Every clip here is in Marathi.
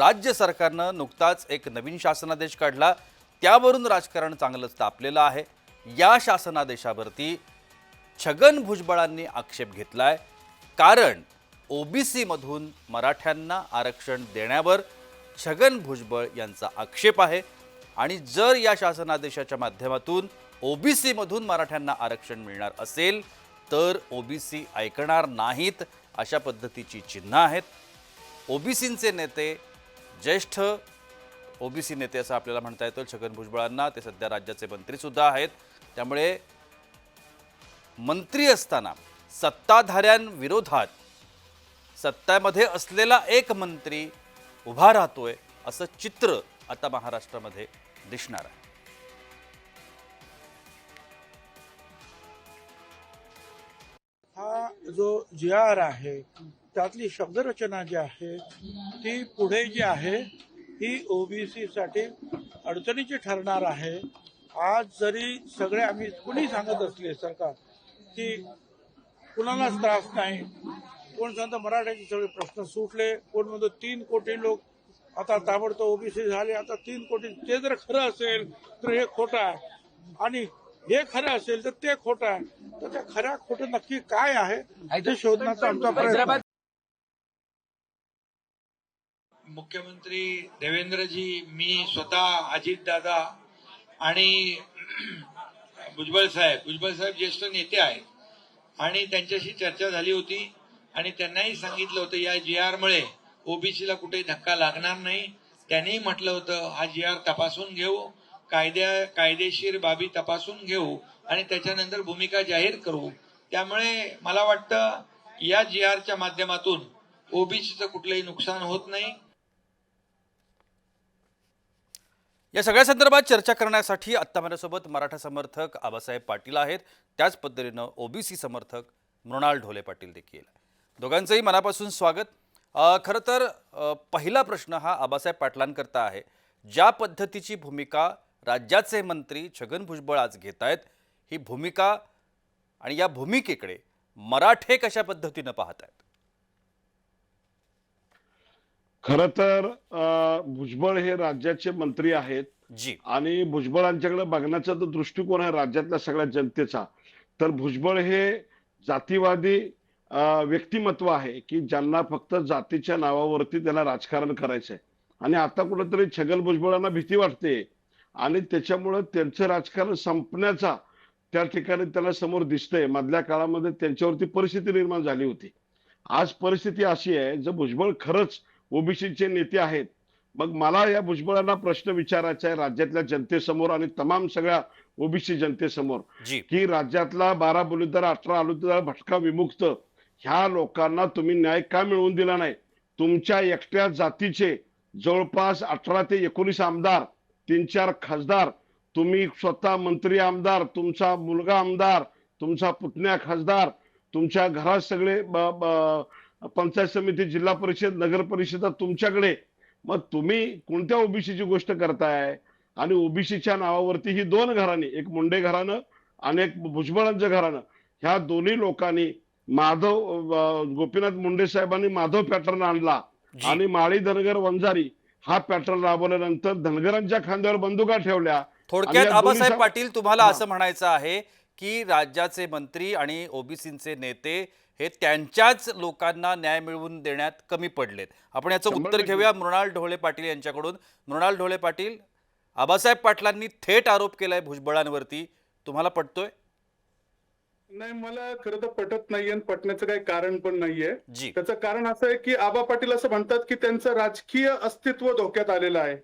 राज्य सरकारनं नुकताच एक नवीन शासनादेश काढला, त्यावरून राजकारण चांगलंच तापलेलं आहे। या शासनादेशावरती छगन भुजबळांनी आक्षेप घेतलाय, कारण ओबीसी मधून मराठ्यांना आरक्षण देण्यावर छगन भुजबळ यांचा आक्षेप आहे। आणि जर या शासनादेशाच्या माध्यमातून ओबीसी मधून मराठ्यांना आरक्षण मिळणार असेल तर ओबीसी ऐकणार नाहीत, अशा पद्धतीची चिन्ह आहेत। ओबीसींचे नेते, ज्येष्ठ ओबीसी नेते असं आपल्याला म्हणता येतं छगन भुजबळांना, ते सध्या राज्याचे मंत्री सुद्धा आहेत। त्यामुळे मंत्री असताना सत्ताधाऱ्यांविरोधात सत्तेमध्ये असलेला एक मंत्री उभा राहतोय असं चित्र आता महाराष्ट्रामध्ये दिसणार आहे। हा जो जी.आर. आहे त्यातली शब्दरचना जी आहे ती पुढे जी आहे ही ओबीसी साठी अडचणीची ठरणार आहे। आज जरी सगळे आम्ही कुणी सांगत असले सरकार की कुणालाच त्रास नाही, कोण सांगतं मराठ्याचे सगळे प्रश्न सुटले, कोण म्हणतो 3 कोटी लोक आता ताबडतोब ओबीसी झाले, आता 3 कोटी, ते जर खरं असेल तर हे खोटं आहे आणि हे खरं असेल तर ते खोटं आहे। तर त्या खऱ्या खोटं नक्की काय आहे ते शोधण्याचा आमचा प्रयत्न आहे। मुख्यमंत्री देवेंद्रजी, मी स्वतः, अजितदादा आणि भुजबळ साहेब ज्येष्ठ नेते आहेत आणि त्यांच्याशी चर्चा झाली होती आणि त्यांनाही सांगितलं होतं या जी.आर. मुळे ओबीसीला कुठे धक्का लागणार नाही। त्यांनी म्हटलं होतं हा जी.आर. तपासून घेऊ, कायदेशीर बाबी तपासून घेऊ आणि त्याच्यानंतर भूमिका जाहीर करू। त्यामुळे मला वाटतं या जी.आर.च्या माध्यमातून ओबीसीचं कुठलंही नुकसान होत नाही। या सगळ्या संदर्भात चर्चा करण्यासाठी आत्ता माझ्यासोबत मराठा समर्थक आबासाहेब पाटील आहेत, त्याच पद्धतीनं ओबीसी समर्थक मृणाल ढोले पाटील देखील। दोघांचंही मनापासून स्वागत। खरं तर पहिला प्रश्न हा आबासाहेब पाटलांकरता आहे। ज्या पद्धतीची भूमिका राज्याचे मंत्री छगन भुजबळ आज घेत आहेत, ही भूमिका आणि या भूमिकेकडे मराठे कशा पद्धतीनं पाहत आहेत? खरं तर भुजबळ हे राज्याचे मंत्री आहेत जी, आणि भुजबळांच्याकडे बघण्याचा जो दृष्टिकोन आहे राज्यातल्या सगळ्या जनतेचा, तर भुजबळ हे जातीवादी व्यक्तिमत्व आहे की ज्यांना फक्त जातीच्या नावावरती त्याला राजकारण करायचंय। आणि आता कुठेतरी छगन भुजबळांना भीती वाटते आणि त्याच्यामुळे त्यांचं राजकारण संपण्याचा त्या ठिकाणी त्याला समोर दिसतंय। मधल्या काळामध्ये त्यांच्यावरती परिस्थिती निर्माण झाली होती। आज परिस्थिती अशी आहे, जर भुजबळ खरंच ओबीसीचे नेते आहेत, मग मला या भुजबळांना प्रश्न विचारायचा आहे राज्यातल्या जनतेसमोर आणि तमाम सगळ्या ओबीसी जनतेसमोर जी, की राज्यातला 12 बलुतेदार 18 आलुतेदार भटका विमुक्त ह्या लोकांना तुम्ही न्याय का मिळवून दिला नाही? तुमच्या एकट्या जातीचे जवळपास 18 ते 19 आमदार, 3-4 खासदार, तुम्ही स्वतः मंत्री आमदार, तुमचा मुलगा आमदार, तुमचा पुतण्या खासदार, तुमच्या घरात सगळे पंचायत समिती, जिल्हा परिषद, नगर परिषद तुमच्याकडे, मग तुम्ही कोणत्या ओबीसीची गोष्ट करताय? आणि ओबीसीच्या नावावरती ही 2 घराणी, एक मुंडे घराणं आणि एक भुजबळांचं घराणं, ह्या दोन्ही लोकांनी गोपीनाथ मुंडे साहेबांनी माधव पॅटर्न आणला आणि माळी धनगर वंजारी हा पॅटर्न राबवल्यानंतर धनगरांच्या खांद्यावर बंदुका ठेवल्या। थोडक्यात आबासाहेब पाटील तुम्हाला असं म्हणायचं आहे की राज्याचे मंत्री आणि ओबीसींचे नेते हे त्यांच्याच लोकांना न्याय मिळवून देण्यात कमी पडलेत। आपण याचं उत्तर घेऊया मृणाल ढोले पाटील यांच्याकडून। मृणाल ढोले पाटील, आबासाहेब पाटलांनी थेट आरोप केलाय भुजबळांवरती, तुम्हाला पटतोय? नाही, मला खरं तर पटत नाहीये आणि पटण्याचं काही कारण पण नाहीये। जी, त्याचं कारण असं आहे की आबा पाटील असं म्हणतात की त्यांचं राजकीय अस्तित्व धोक्यात आलेलं आहे।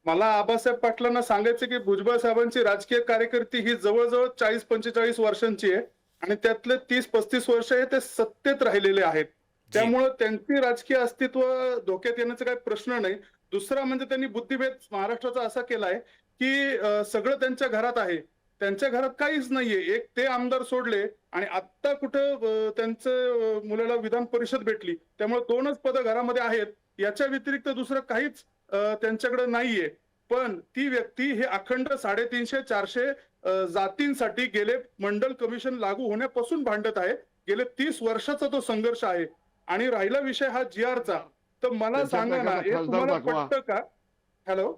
मला आबासाहेब पाटलांना सांगायचं की भुजबळ साहेबांची राजकीय कारकिर्दी ही जवळजवळ 40-45 वर्षांची आहे आणि त्यातले 30-35 वर्ष हे ते सत्तेत राहिलेले आहेत। त्यामुळे त्यांची राजकीय अस्तित्व धोक्यात येण्याचा काही प्रश्न नाही। दुसरा म्हणजे त्यांनी बुद्धिभेद महाराष्ट्राचा असा केलाय की सगळं त्यांच्या घरात आहे, त्यांच्या घरात काहीच नाहीये। एक ते आमदार सोडले आणि आता कुठं त्यांचं मुलाला विधान परिषद भेटली, त्यामुळे 2च पदं घरामध्ये आहेत, याच्या व्यतिरिक्त दुसरं काहीच त्यांच्याकडे नाहीये। पण ती व्यक्ती हे अखंड 350-400 जातींसाठी गेले मंडल कमिशन लागू होण्यापासून भांडत आहे। गेले 30 वर्षाचा तो संघर्ष आहे। आणि राहिला विषय हा जी.आर.चा, तर मला त्यांच्या सांगा ना, प्रकारचा हे खासदार तुम्हाला दाखवा. पटतं का? हॅलो,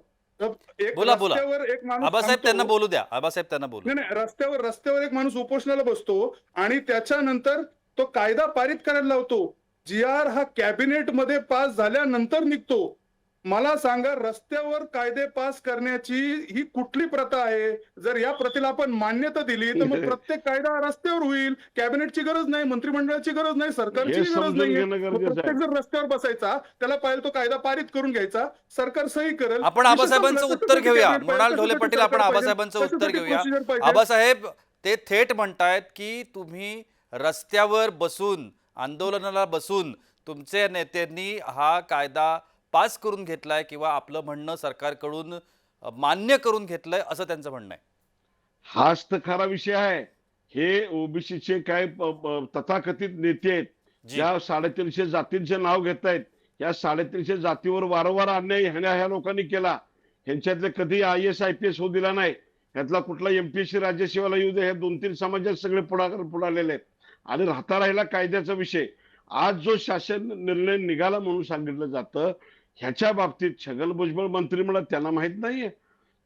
एक बोला बोला रस्त्यावर एक माणूस आबासाहेब त्यांना थांबतो. बोलू द्या, आबासाहेब त्यांना बोलू नाही नाही, रस्त्यावर एक माणूस उपोषणाला बसतो आणि त्याच्यानंतर तो कायदा पारित करायला लावतो. जी-आर हा कॅबिनेट मध्ये पास झाल्यानंतर निघतो. मला सांगा, रस्त्यावर कायदे पास करण्याची ही कुठली प्रथा आहे? जर या प्रथेला आपण मान्यता दिली तर मग प्रत्येक कायदा रस्त्यावर होईल. कॅबिनेटची गरज नाही, मंत्रिमंडळाची गरज नाही, सरकारची हे गरज समजून नाहीये. घेणं मग गरजेचं प्रत्येक आहे. जर रस्त्यावर बसायचा, त्याला पाहिजे तो कायदा पारित करून घ्यायचा, सरकार सही करेल. आपण विषय आबासाहेबांचं संपला. उत्तर कशासाठी घेऊया. कॅबिनेट पाहिजे? मृणाल ढोले कशासाठी पाटील, आपण सरकार पाहिजे? आबासाहेबांचं उत्तर कशासाठी घेऊया. प्रोसिजर पाहिजे? आबासाहेब ते थेट म्हणतायत की तुम्ही रस्त्यावर बसून, आंदोलनाला बसून तुमचे नेत्यांनी हा कायदा पास करून घेतलाय किंवा आपलं म्हणणं सरकारकडून मान्य करून घेतलंय, असं त्यांचं म्हणणं आहे. हाच तर खरा विषय आहे. हे ओबीसीचे काय तथाकथित नेते आहेत, जी ज्या 350 जातींचे नाव घेत आहेत. या 350 जातीवर वारंवार अन्याय ह्या लोकांनी केला. ह्यांच्यातले कधी IAS IPS होऊ दिला नाही. ह्यातला कुठला MPSC राज्यसेवेला येऊ दे, हे 2-3 समाजात सगळे पुढालेले आहेत. आणि राहिला कायद्याचा विषय. आज जो शासन निर्णय निघाला म्हणून सांगितलं जातं, ह्याच्या बाबतीत छगन भुजबळ मंत्रिमंडळ त्यांना माहित नाहीये,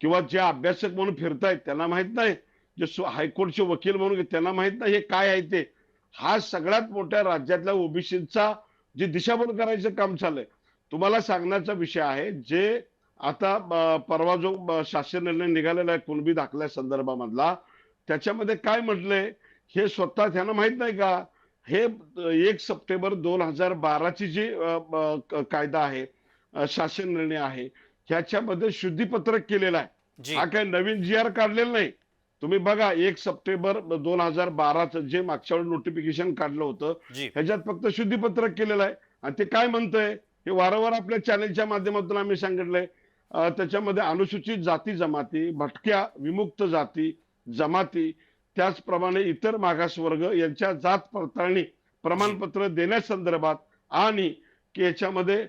किंवा जे अभ्यासक म्हणून फिरतायत त्यांना माहित नाही, जे हायकोर्टचे वकील म्हणून त्यांना माहित नाही हे काय आहे ते. हा सगळ्यात मोठ्या राज्यातल्या ओबीसीचा जे दिशाभूल करायचं काम चाललंय. तुम्हाला सांगण्याचा विषय आहे, जे आता परवा जो शासन निर्णय निघालेला आहे कुणबी दाखल्या संदर्भामधला, त्याच्यामध्ये काय म्हटलंय हे स्वतः त्यांना माहित नाही का? हे 1 सप्टेंबर 2012 जी कायदा आहे, शासन निर्णय आहे, ह्याच्यामध्ये शुद्धीपत्रक केलेलं आहे. जी हा काही नवीन जी-आर काढलेला नाही. तुम्ही बघा 1 सप्टेंबर 2012 जे मागच्या वेळी नोटिफिकेशन काढलं होतं, जी ह्याच्यात फक्त शुद्धीपत्रक केलेलं आहे. आणि ते काय म्हणतंय हे वारंवार आपल्या चॅनलच्या माध्यमातून आम्ही सांगितलंय. त्याच्यामध्ये अनुसूचित जाती जमाती, भटक्या विमुक्त जाती जमाती, त्याचप्रमाणे इतर मागासवर्ग यांच्या जात पडताळणी प्रमाणपत्र देण्यासंदर्भात आणि की याच्यामध्ये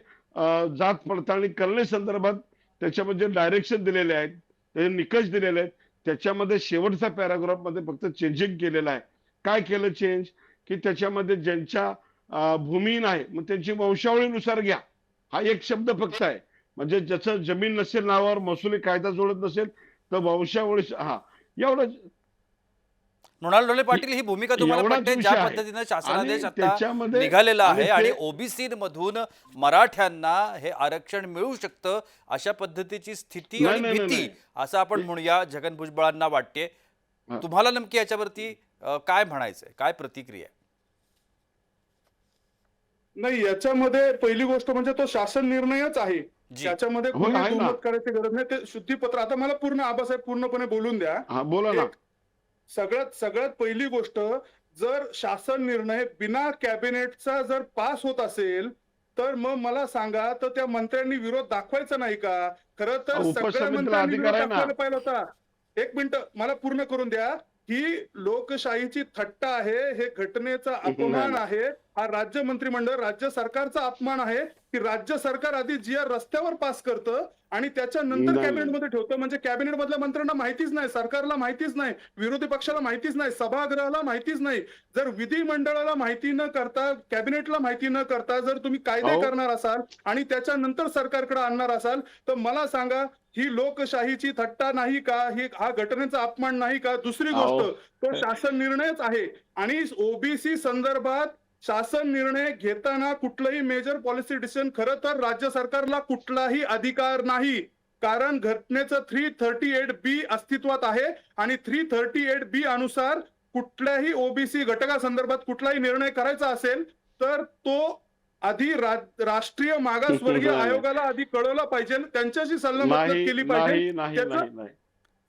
जात पडताळणी करण्यासंदर्भात त्याच्यामध्ये डायरेक्शन दिलेले आहेत, ते निकष दिलेले आहेत. त्याच्यामध्ये शेवटचा पॅराग्राफ मध्ये फक्त चेंजिंग केलेलं आहे. काय केलं चेंज? की त्याच्यामध्ये ज्यांच्या भूमिहीन आहे मग त्यांची वंशावळीनुसार घ्या, हा एक शब्द फक्त आहे. म्हणजे ज्याचं जमीन नसेल नावावर, महसुली कायदा जोडत नसेल तर वंशावळी, हा एवढं. मृणाल ढोले पाटील, ही भूमिका तुम्हाला एवढाच पटते विषय ज्या आहे. पद्धतीने आणि शासनादेश आता त्याच्यामध्ये निघालेला आहे आणि आणि ते- ओबीसी मधून मराठ्यांना हे आरक्षण मिळू शकतं अशा पद्धतीची स्थिती नाही, आणि नाही, नाही, भीती, नाही. असं आपण म्हणूया, छगन भुजबळांना वाटते. हा. तुम्हाला नेमकी याच्यावरती काय म्हणायचंय, काय प्रतिक्रिया आहे? नाही, याच्यामध्ये पहिली गोष्ट म्हणजे तो शासन निर्णयच आहे. जी त्याच्यामध्ये हो, कोणी आहे ना. दुमत करायची गरज नाही. ते शुद्धीपत्र, आता मला पूर्ण आबासाहेब पूर्णपणे बोलून द्या. हा बोला ना. सगळ्यात पहिली गोष्ट, जर शासन निर्णय बिना कॅबिनेटचा जर पास होत असेल तर मग मला सांगा, तर त्या मंत्र्यांनी विरोध दाखवायचा नाही का? खरं तर सगळ्या उपसमितीला मंत्र्यांनी अधिकार विरोध आहे ना. दाखवायला पाहिजे होता. एक मिनिट मला पूर्ण करून द्या. ही लोकशाहीची थट्टा आहे, हे घटनेचा अपमान नाही. आहे, हा राज्य मंत्रिमंडळ राज्य सरकारचा अपमान आहे की राज्य सरकार आधी जी-आर रस्त्यावर पास करतं आणि त्याच्यानंतर नाही. कॅबिनेटमध्ये ठेवतं. म्हणजे कॅबिनेट मधल्या मंत्र्यांना माहितीच नाही, सरकारला माहितीच नाही, विरोधी पक्षाला माहितीच नाही, सभागृहाला माहितीच नाही. जर विधिमंडळाला माहिती न करता, कॅबिनेटला माहिती न करता जर तुम्ही कायदे अहो. करणार असाल आणि त्याच्यानंतर सरकारकडे आणणार असाल तर मला सांगा, ही लोकशाहीची थट्टा नाही का? हा घटनेचा अपमान नाही का? दुसरी अहो. गोष्ट, तो शासन निर्णयच आहे आणि ओबीसी संदर्भात शासन निर्णय घेताना कुठलंही मेजर पॉलिसी डिसिजन, खरं तर राज्य सरकारला कुठलाही अधिकार नाही. कारण घटनेचं 338B अस्तित्वात आहे आणि 338B अनुसार कुठल्याही ओबीसी घटकासंदर्भात कुठलाही निर्णय करायचा असेल तर तो आधी राष्ट्रीय मागासवर्गीय आयोगाला आधी कळवला पाहिजे, त्यांच्याशी सल्लामसलत नाही केली पाहिजे. नाही नाही त्याचं- नाही नाही.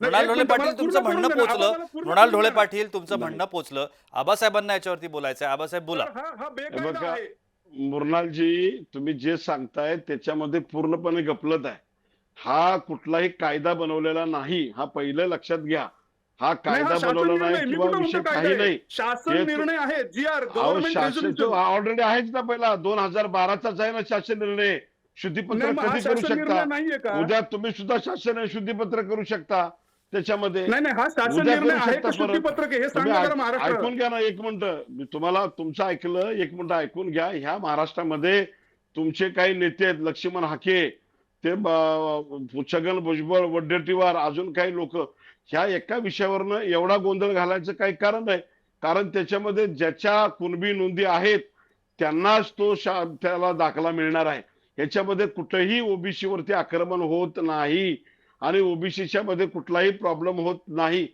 मृणाल ढोले पाटील, तुमचं म्हणणं पोचलं. मृणाल ढोले पाटील, पाटील, तुमचं म्हणणं पोचलं. आबासाहेबांना याच्यावरती बोलायचं आहे. आबासाहेब बोला. हा बेकायदा बघा, आहे. मृणालजी तुम्ही जे सांगताय त्याच्यामध्ये पूर्णपणे गफलत आहे. हा कुठलाही कायदा बनवलेला नाही, हा पहिलं लक्षात घ्या. हा नाही, कायदा हा शासन बनवला निर्णय, नाही मी किंवा कुठं विषय म्हणतो काही कायदा आहे? नाही. शासन हे निर्णय आहे, जी-आर अहो, गव्हर्नमेंट शासन रेझोल्युशन. ऑलरेडी आहेच ना, पहिला 2012च आहे ना शासन निर्णय. शुद्धीपत्र हा कधी करू शासन निर्णय शकता? नाहीये का? उद्या तुम्ही सुद्धा शासन शुद्धीपत्र करू शकता त्याच्यामध्ये. नाही, हा शासन उद्या निर्णय करू आहे शकता का परत. शुद्धीपत्रक आहे? हे तुम्ही सांगा जरा महाराष्ट्र. ऐकून घ्या ना एक मिनिट. मी तुम्हाला तुमचं ऐकलं, एक मिनिट ऐकून घ्या. ह्या महाराष्ट्रामध्ये तुमचे काही नेते आहेत, लक्ष्मण हाके, ते छगन भुजबळ, वडेट्टीवार, अजून काही लोक ह्या एका विषयावरनं एवढा गोंधळ घालायचं काही कारण नाही. कारण त्याच्यामध्ये ज्याच्या कुणबी नोंदी आहेत त्यांनाच त्याला दाखला मिळणार आहे. ह्याच्यामध्ये कुठेही ओबीसी वरती आक्रमण होत नाही आणि ओबीसीच्या मध्ये कुठलाही प्रॉब्लेम होत नाही.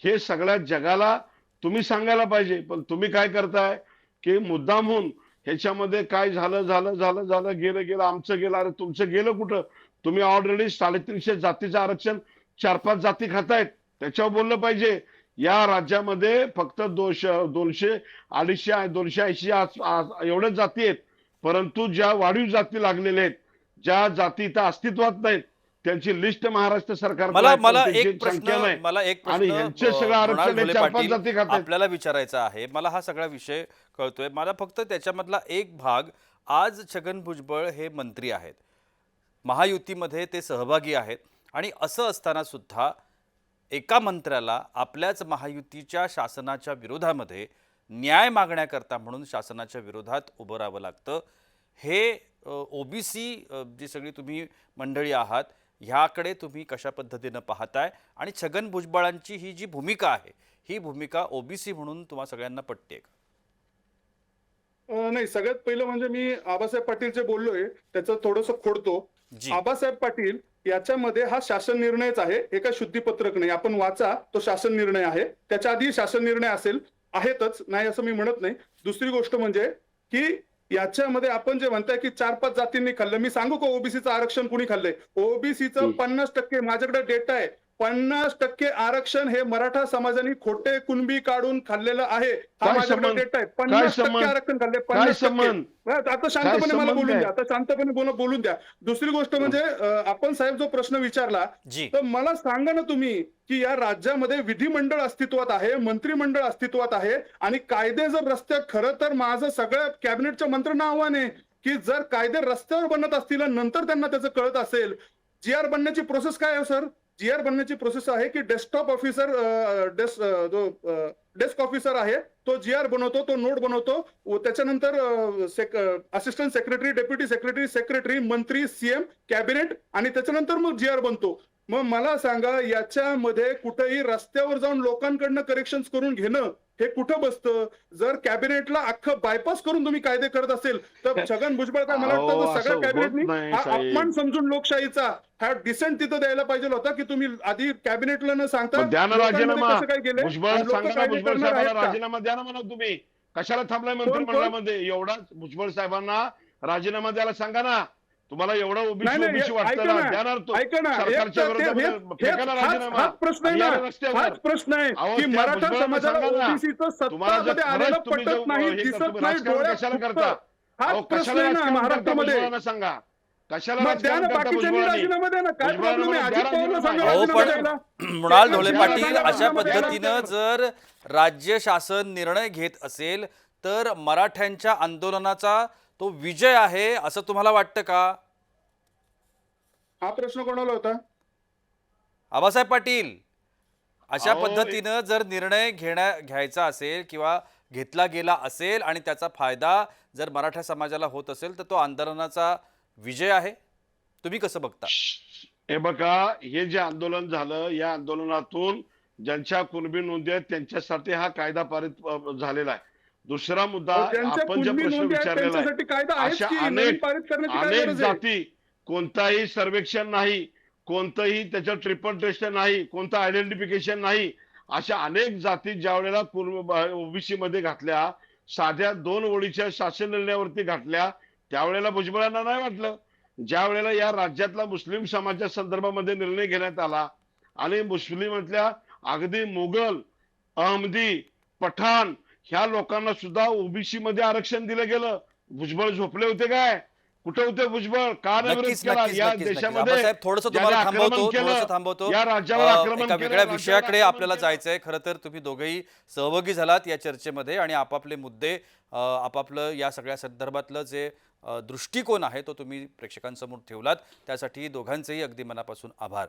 हे सगळ्या जगाला तुम्ही सांगायला पाहिजे. पण तुम्ही काय करताय की मुद्दामहून ह्याच्यामध्ये काय झालं गेलं आमचं गेलं. अरे तुमचं गेलं कुठं? तुम्ही ऑलरेडी 350 जातीचं आरक्षण 4-5 जाती खातायत, त्याच्यावर बोललं पाहिजे. या राज्यामध्ये फक्त 200, 250, 280 एवढ्याच जाती आहेत. परंतु ज्या वाढीव जाती लागलेल्या आहेत, ज्या जाती इथं अस्तित्वात नाहीत, त्यांची लिस्ट महाराष्ट्र सरकार मला एक आणि प्रश्न ह्यांचे सगळं मृणाल आरक्षण ढोले 4-5 पाटील जाती खातात. आपल्याला विचारायचा आहे. मला हा सगळा विषय कळतोय. मला फक्त त्याच्यामधला एक भाग, आज छगन भुजबळ हे मंत्री आहेत, महायुतीमध्ये ते सहभागी आहेत, आणि असं असताना सुद्धा एका मंत्र्याला आपल्याच महायुतीच्या शासनाच्या विरोधामध्ये न्याय मागण्याकरता म्हणून शासनाच्या विरोधात उभं राहावं लागतं. हे ओबीसी जी सगळी तुम्ही मंडळी आहात, ह्याकडे तुम्ही कशा पद्धतीनं पाहताय? आणि छगन भुजबळांची ही जी भूमिका आहे, ही भूमिका ओबीसी म्हणून तुम्हा सगळ्यांना पटते का? नाही, सगळ्यात पहिलं म्हणजे मी आबासाहेब पाटील जे बोललोय त्याचं थोडंसं खोडतो. जी. आबासाहेब पाटील याच्यामध्ये हा शासन निर्णयच आहे, हे काय शुद्धीपत्रक नाही. आपण वाचा, तो शासन निर्णय आहे. त्याच्या आधी शासन निर्णय आहेतच, नाही असं मी म्हणत नाही. दुसरी गोष्ट म्हणजे की याच्यामध्ये आपण जे म्हणताय की 4-5 जातींनी खाल्लं, मी सांगू का ओबीसीचं आरक्षण कुणी खाल्लंय? ओबीसीचं 50%, माझ्याकडे डेटा आहे, 50% आरक्षण हे मराठा समाजाने खोटे कुणबी काढून खाल्लेलं आहे. हा काय माझ्याकडे संबंध? डेटा आहे. काय 50% संबंध? आरक्षण खाल्ले, काय 50%. संबंध? आता शांतपणे मला संबंध बोलून आहे? द्या, आता शांतपणे बोलून द्या. दुसरी गोष्ट म्हणजे आपण साहेब जो प्रश्न विचारला, जी. तर मला सांगा ना तुम्ही की या राज्यामध्ये विधिमंडळ अस्तित्वात आहे, मंत्रिमंडळ अस्तित्वात आहे, आणि कायदे जर रस्त्यात, खरं तर माझं सगळ्या कॅबिनेटच्या मंत्र्यांना आव्हान आहे की जर कायदे रस्त्यावर बनत असतील आणि नंतर त्यांना त्याचं कळत असेल, जीआर बनण्याची प्रोसेस काय आहे सर? जीआर बनण्याची प्रोसेस आहे की डेस्कटॉप ऑफिसर, डेस्क ऑफिसर आहे, तो जीआर बनवतो, तो नोट बनवतो, त्याच्यानंतर assistant secretary, deputy secretary, secretary, मंत्री, सीएम, कॅबिनेट, आणि त्याच्यानंतर मग जीआर बनतो. मग मला सांगा, याच्यामध्ये कुठेही रस्त्यावर जाऊन लोकांकडनं करेक्शन करून घेणं हे कुठं बसतं? जर कॅबिनेटला अख्खं बायपास करून तुम्ही कायदे करत असेल तर छगन भुजबळ काय, मला वाटतं अहो, सगळ्या असं होत कॅबिनेटनी नाही, हा साहेब. अपमान समजून लोकशाहीचा हा डिसेंट तिथं द्यायला पाहिजे होता की तुम्ही आधी कॅबिनेटला न सांगता मग द्या ना लोकांमध्ये राजीनामा. कसं काय गेले भुजबळ आणि लोक सांगा ना, कायदे भुजबळ करणार आहेत साहेबांना का? राजीनामा द्या ना म्हणा. तुम्ही कशाला थांबलाय मंत्रिमंडळामध्ये? एवढा भुजबळ साहेबांना राजीनामा द्यायला सांगा ना. तुम्हाला एवढा नाही नाही, ओबीसी वाटतं ऐका ना, ना, द्या ना तो ऐका ना, सरकारच्या विरोधामध्ये फेका ना राजीनामा. हाच प्रश्न आहे आणि या ना, रस्त्यावर हाच प्रश्न आहे अहो, की त्या मराठा भुजबळांना समाजाला सांगा ना. ओबीसीचं तुम्हाला जर सत्तामध्ये आलेलं खरंच तुम्ही पटत नाही, हे दिसत तुम्ही नाही, राजकारण डोळ्यात कशाला फुटतं. करता? हाच अहो, प्रश्न कशाला आहे ना राजकारण करता महाराष्ट्रामध्ये. भुजबळांना सांगा. कशाला मग द्या राजकारण ना, करता बाकीच्यांनी भुजबळांनी? राजीनामा द्या ना, काय भुजबळांना प्रॉब्लेम आहे? म्हणा, अजित द्या पवारला सांगा राजीनामा. अहो, राजीनामा पण द्यायला. मृणाल ढोले द्या पाटील, राजीनामा अशा द्यायला. पद्धतीनं जर राज्य शासन निर्णय घेत असेल तर मराठ्यांच्या आंदोलनाचा तो विजय आहे असं तुम्हाला वाटतं का? हा प्रश्न कोणाला होता? आबासाहेब पाटील, अशा अहो, पद्धतीनं जर निर्णय घ्यायचा असेल किंवा घेतला गेला असेल आणि त्याचा फायदा जर मराठा समाजाला होत असेल तर तो आंदोलनाचा विजय आहे. तुम्ही कसं बघता? हे बघा, हे जे आंदोलन झालं, या आंदोलनातून ज्यांच्या कुणबी नोंदी आहेत त्यांच्यासाठी हा कायदा पारित झालेला आहे. दुसरा मुद्दा, ज्यांच्या आपण जो कुणबी प्रश्न नोंदी आहेत विचारलेला आहे, त्यांच्यासाठी कायदा आहेच अशा की, नवीन अनेक पारित करण्याची काय अनेक गरज आहे? जाती, कोणताही सर्वेक्षण नाही, कोणतंही त्याचं ट्रिपल टेस्ट नाही, कोणतं आयडेंटिफिकेशन नाही, अशा अनेक जाती ज्या वेळेला ओबीसी मध्ये घातल्या, साध्या 2 ओळीच्या शासन निर्णयावरती घातल्या, त्यावेळेला भुजबळांना नाही वाटलं. ज्या वेळेला या राज्यातला मुस्लिम समाजाच्या संदर्भामध्ये निर्णय घेण्यात आला आणि मुस्लिमातल्या अगदी मुघल, अहमदी, पठाण ह्या लोकांना सुद्धा ओबीसी मध्ये आरक्षण दिलं गेलं, भुजबळ झोपले होते काय? कुठे होते भुजबळ? का नाही विरोध नक्कीच केला? नक्कीच या नक्कीच नक्कीच. देशामध्ये आबासाहेब, थोडंसं ज्याने तुम्हाला आक्रमण थांबवतो, केलं, थोडंसं थांबवतो. या राज्यावर आक्रमण एका केलं, वेगळ्या राज्यावर विषयाकडे आक्रमण आपल्याला केलं. जायचंय. खरं तर तुम्ही दोघेही सहभागी झालात या चर्चेमध्ये आणि आपापले मुद्दे, आपापलं या सगळ्या संदर्भातलं जे दृष्टिकोन आहे तो तुम्ही प्रेक्षकांसमोर ठेवलात. त्यासाठी दोघांचेही अगदी मनापासून आभार.